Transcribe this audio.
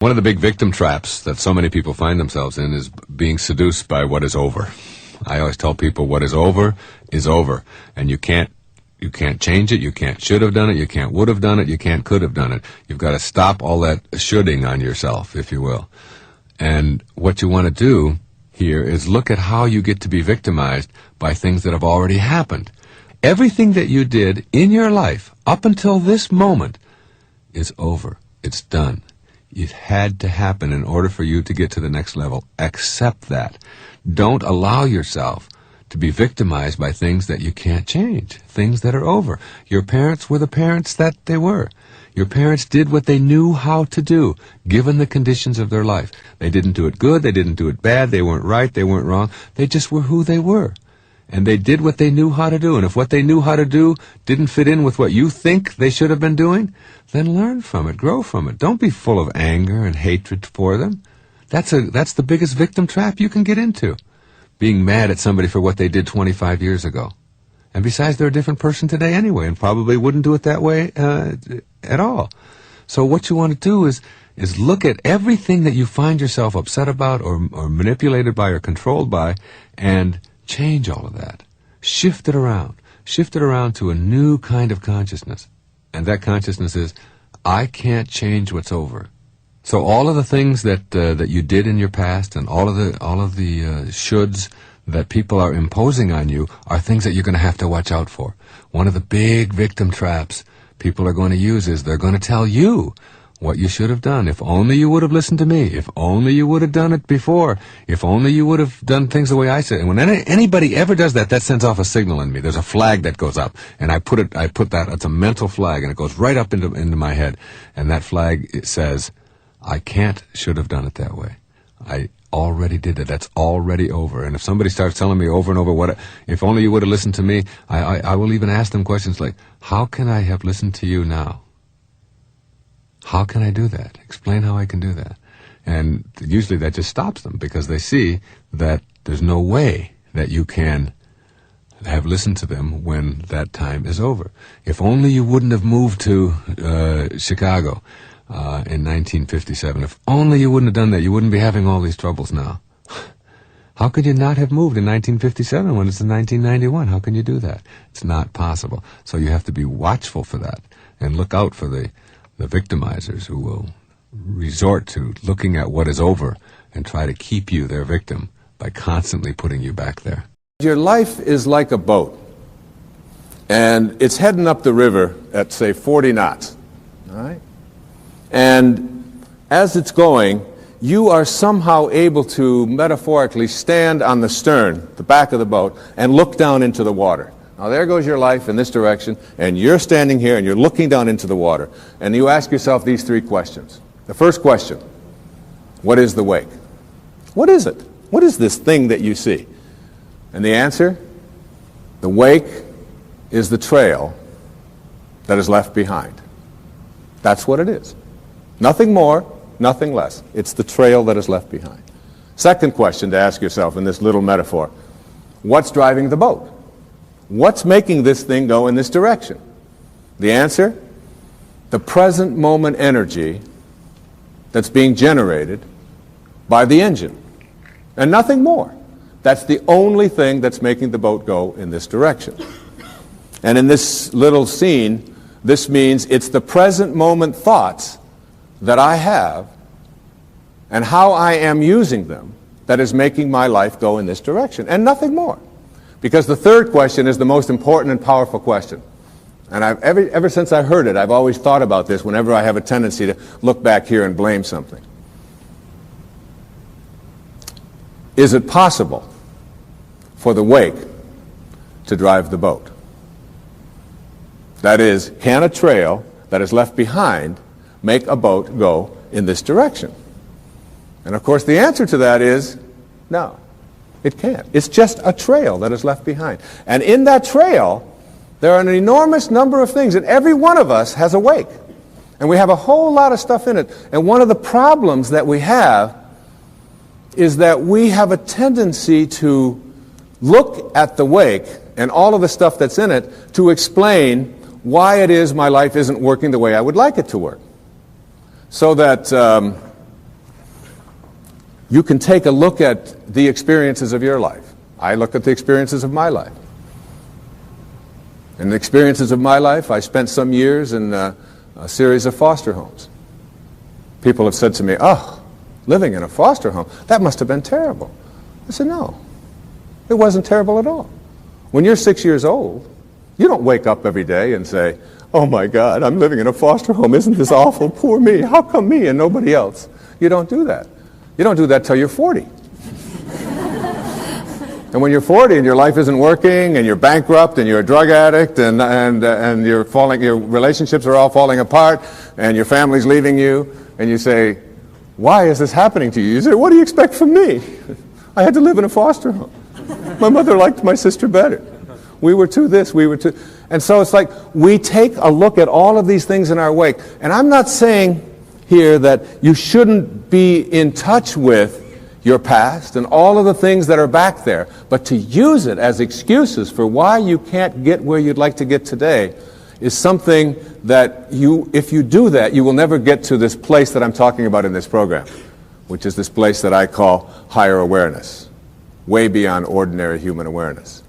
One of the big victim traps that so many people find themselves in is being seduced by what is over. I always tell people what is over, and you can't change it, you can't should have done it, you can't would have done it, you can't could have done it. You've got to stop all that shoulding on yourself, if you will. And what you want to do here is look at how you get to be victimized by things that have already happened. Everything that you did in your life up until this moment is over. It's done. It had to happen in order for you to get to the next level. Accept that. Don't allow yourself to be victimized by things that you can't change, things that are over. Your parents were the parents that they were. Your parents did what they knew how to do, given the conditions of their life. They didn't do it good, they didn't do it bad, they weren't right, they weren't wrong. They just were who they were. And they did what they knew how to do. And if what they knew how to do didn't fit in with what you think they should have been doing, then learn from it, grow from it. Don't be full of anger and hatred for them. That's the biggest victim trap you can get into, being mad at somebody for what they did 25 years ago. And besides, they're a different person today anyway, and probably wouldn't do it that way at all. So what you want to do is look at everything that you find yourself upset about or manipulated by or controlled by, and change all of that. Shift it around. Shift it around to a new kind of consciousness. And that consciousness is, I can't change what's over. So all of the things that you did in your past and all of the shoulds that people are imposing on you are things that you're going to have to watch out for. One of the big victim traps people are going to use is they're going to tell you what you should have done. If only you would have listened to me. If only you would have done it before. If only you would have done things the way I said. And when anybody ever does that, that sends off a signal in me. There's a flag that goes up, and I put that, it's a mental flag, and it goes right up into my head. And that flag, it says, I can't, should have done it that way. I already did it. That's already over. And if somebody starts telling me over and over if only you would have listened to me, I will even ask them questions like, how can I have listened to you now? How can I do that? Explain how I can do that. And usually that just stops them, because they see that there's no way that you can have listened to them when that time is over. If only you wouldn't have moved to Chicago in 1957. If only you wouldn't have done that, you wouldn't be having all these troubles now. How could you not have moved in 1957 when it's in 1991? How can you do that? It's not possible. So you have to be watchful for that and look out for the victimizers who will resort to looking at what is over and try to keep you their victim by constantly putting you back there. Your life is like a boat, and it's heading up the river at, say, 40 knots, all right? And as it's going, you are somehow able to metaphorically stand on the stern, the back of the boat, and look down into the water. Now there goes your life in this direction, and you're standing here and you're looking down into the water, and you ask yourself these three questions. The first question, what is the wake? What is it? What is this thing that you see? And the answer, the wake is the trail that is left behind. That's what it is. Nothing more, nothing less. It's the trail that is left behind. Second question to ask yourself in this little metaphor, what's driving the boat? What's making this thing go in this direction? The answer, the present moment energy that's being generated by the engine, and nothing more. That's the only thing that's making the boat go in this direction. And in this little scene, this means it's the present moment thoughts that I have and how I am using them that is making my life go in this direction, and nothing more. Because the third question is the most important and powerful question. And ever since I heard it, I've always thought about this whenever I have a tendency to look back here and blame something. Is it possible for the wake to drive the boat? That is, can a trail that is left behind make a boat go in this direction? And of course the answer to that is no. It can't. It's just a trail that is left behind. And in that trail, there are an enormous number of things, and every one of us has a wake. And we have a whole lot of stuff in it. And one of the problems that we have is that we have a tendency to look at the wake and all of the stuff that's in it to explain why it is my life isn't working the way I would like it to work. So that you can take a look at the experiences of your life. I look at the experiences of my life. In the experiences of my life, I spent some years in a series of foster homes. People have said to me, oh, living in a foster home, that must have been terrible. I said, no, it wasn't terrible at all. When you're 6 years old, you don't wake up every day and say, oh my God, I'm living in a foster home. Isn't this awful? Poor me. How come me and nobody else? You don't do that. You don't do that till you're 40. And when you're 40 and your life isn't working and you're bankrupt and you're a drug addict and your relationships are all falling apart and your family's leaving you, and you say, why is this happening to you? You say, what do you expect from me? I had to live in a foster home. My mother liked my sister better. We were too this, we were too... And so it's like we take a look at all of these things in our wake. And I'm not saying here that you shouldn't be in touch with your past and all of the things that are back there, but to use it as excuses for why you can't get where you'd like to get today is something that if you do that, you will never get to this place that I'm talking about in this program, which is this place that I call higher awareness, way beyond ordinary human awareness.